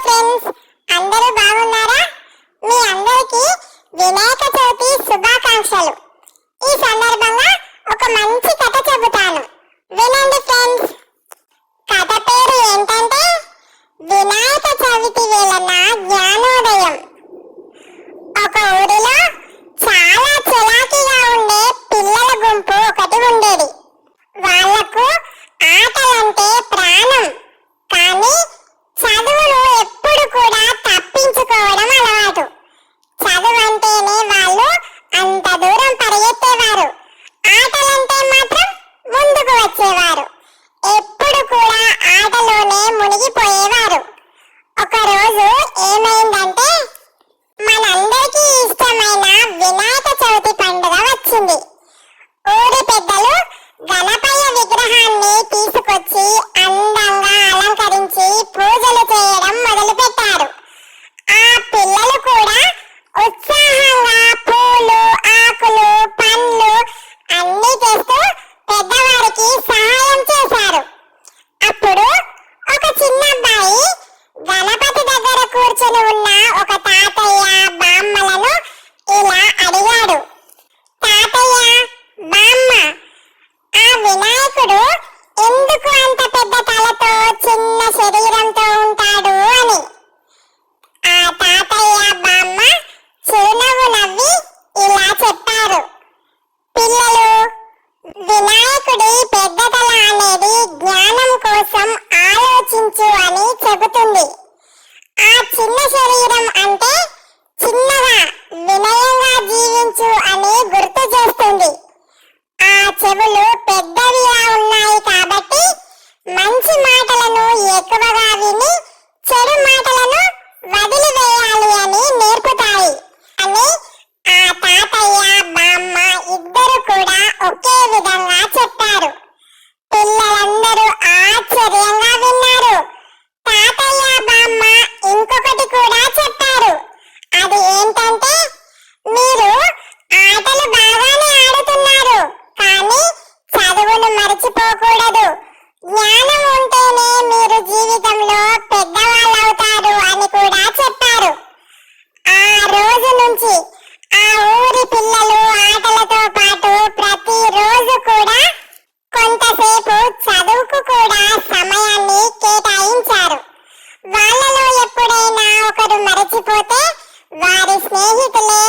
Friends, అందరూ బాగున్నారా? మీ అందరికీ వినాయక చవితి శుభాకాంక్షలు. ఈ సందర్భంగా ఒక మంచి కథ చెబుతాను, వినండి ఫ్రెండ్స్. కథ పేరు ఏంటంటే వినాయక చవితి వేళన జ్ఞానోదయం. ఒక ఊరిలో చాలా చలాకీగా ఉండే పిల్లల గుంపు ఒకటి ఉండేది. వాళ్లకు ఆటలంటే ప్రాణం, కానీ చదువును ఎప్పుడు కూడా తప్పించుకోవడం అలవాటు. చదువు అంటేనే వాళ్ళు అంత దూరం పరిగెత్తేవారు, ఆటలంటే మాత్రం ముందుకు వచ్చేవారు. ఎప్పుడు కూడా ఆటలోనే మునిగిపోయేవారు. ఒకరోజు ఏమైందంటే మనందరికీ ఇష్టమైన వినాయక చవితి పండుగ వచ్చింది. ఊరి పెద్దలు గణపయ్య విగ్రహాన్ని తీసుకొచ్చి అందంగా అలంకరించి పూజలు చేయడం మొదలుపెట్టారు. ఆ పిల్లలు కూడా ఉత్సాహంగా పూలు, ఆకులు, పండ్లు అన్నీ తెస్తూ పెద్దవారికి సహాయం చేశారు. అప్పుడు ఒక చిన్న అబ్బాయి గణపతి దగ్గర కూర్చొని ఉన్న ఒక తాతయ్య, బామ్మలను ఇలా అడిగాడు. తాతయ్య, బామ్మ, ఆ వినాయకుడు ఎందుకు అంత పెద్ద తలతో చిన్న శరీరంతో ఉంటాడు అని. ఆ తాతయ్య, బామ్మ చిరునవ్వు నవ్వి ఇలా చెప్పారు. పిల్లలు, వినాయకుడి పెద్ద తల అనేది జ్ఞానం కోసం ఆలోచించు అని చెబుతుంది. ఆ చిన్న శరీరం అంటే చిన్నగా వినయంగా జీవించు అని గుర్తు చేస్తుంది. ఆ చెవులు పెద్దవిగా ఉన్నాయి కాబట్టి మంచి మాటలను ఎక్కువగా విని చెడు మాటలను వదిలివేయాలి అని నేర్పుతాయి అని ఆ తాతయ్య, బామ్మ ఇద్దరు కూడా ఒకే విధంగా చెప్పారు. పిల్లలందరూ ఆశ్చర్యంగా విన్నారు. తాతయ్య, బామ్మ ఇంకొకటి కూడా చెప్పారు. అది ఏంటంటే, మీరు ఆటలు బాగానే ఆడుతున్నారు, కానీ చదువును మర్చిపోకూడదు. జ్ఞానం ఉంటేనే మీరు జీవితంలో పెద్దవాళ్ళవుతారు అని కూడా చెప్పారు. ఆ రోజు నుంచి ఆ ఊరి పిల్లలు ఆటలతో పాటు ప్రతిరోజు కూడా కొంతసేపు చదువుకు కూడా సమయాన్ని కేటాయించారు. వాళ్ళలో ఎప్పుడైనా ఒకరు మరచిపోతే వారి స్నేహితులే